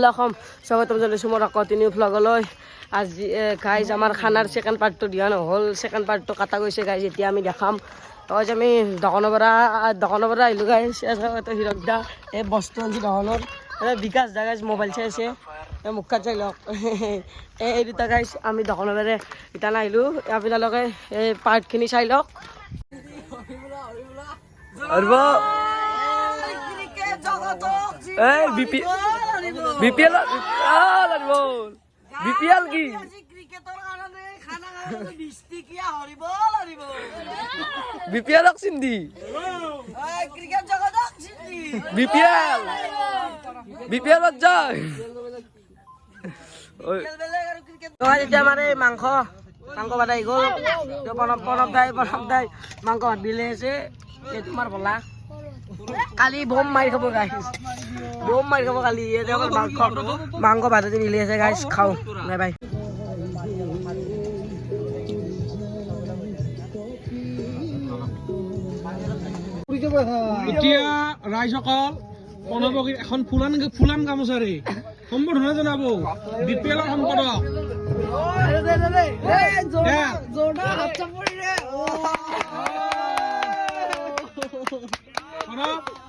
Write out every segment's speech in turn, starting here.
Welcome, স্বাগতম জানাইছোঁ মোৰ আকৌ তিনি ভ্লগলৈ। আজি গাইজ আমাৰ খানাৰ ছেকেণ্ড পাৰ্টটো দিয়া নহ'ল, ছেকেণ্ড পাৰ্টটো কাটা গৈছে গাইজ, এতিয়া আমি দেখাম। আজি আমি দোকানৰ পৰা আহিলোঁ গাইজ, হিৰক দা এই বস্তু আনিছে দোকানৰ, বিকাশ দা গাইজ মোবাইল চাই আছে, মুখ কাট চাই লওক। এই দুটা গাইজ আমি দোকানৰ পৰা ইটান আহিলোঁ, আপোনালোকে এই পাৰ্টখিনি চাই লওক। BPL কি BPL Cindy BPL যায় এতিয়া মানে মাংস বাদাই গ'ল, প্ৰণৱ দাই মাংস ভাত বিলে আছে। তোমাৰ বলা কালি বম মাৰি খাব গাইছ, বম মাৰি খাব কালি। মাংস ভাততে মিলি আছে গাইছ, খাওঁ। Bye bye. এতিয়া ৰাইজসকল প্ৰণৱক এখন ফুলান গামোচাৰে সম্বৰ্ধনা জনাব BPL সম্পাদক।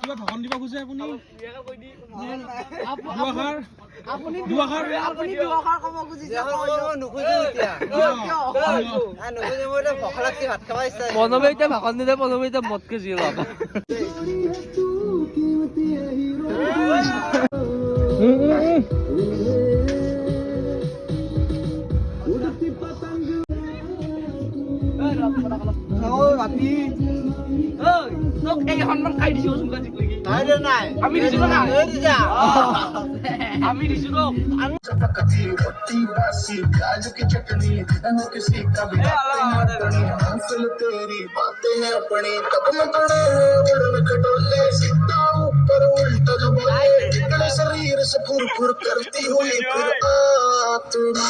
কিবা ভাষণ দিব খুজে আপুনি? প্ৰণৱে এতিয়া ভাষণ দিলে, প্ৰণৱে এতিয়া মদকে যি লব। शरीर से फुर फुर करती हुई फिर आत्मा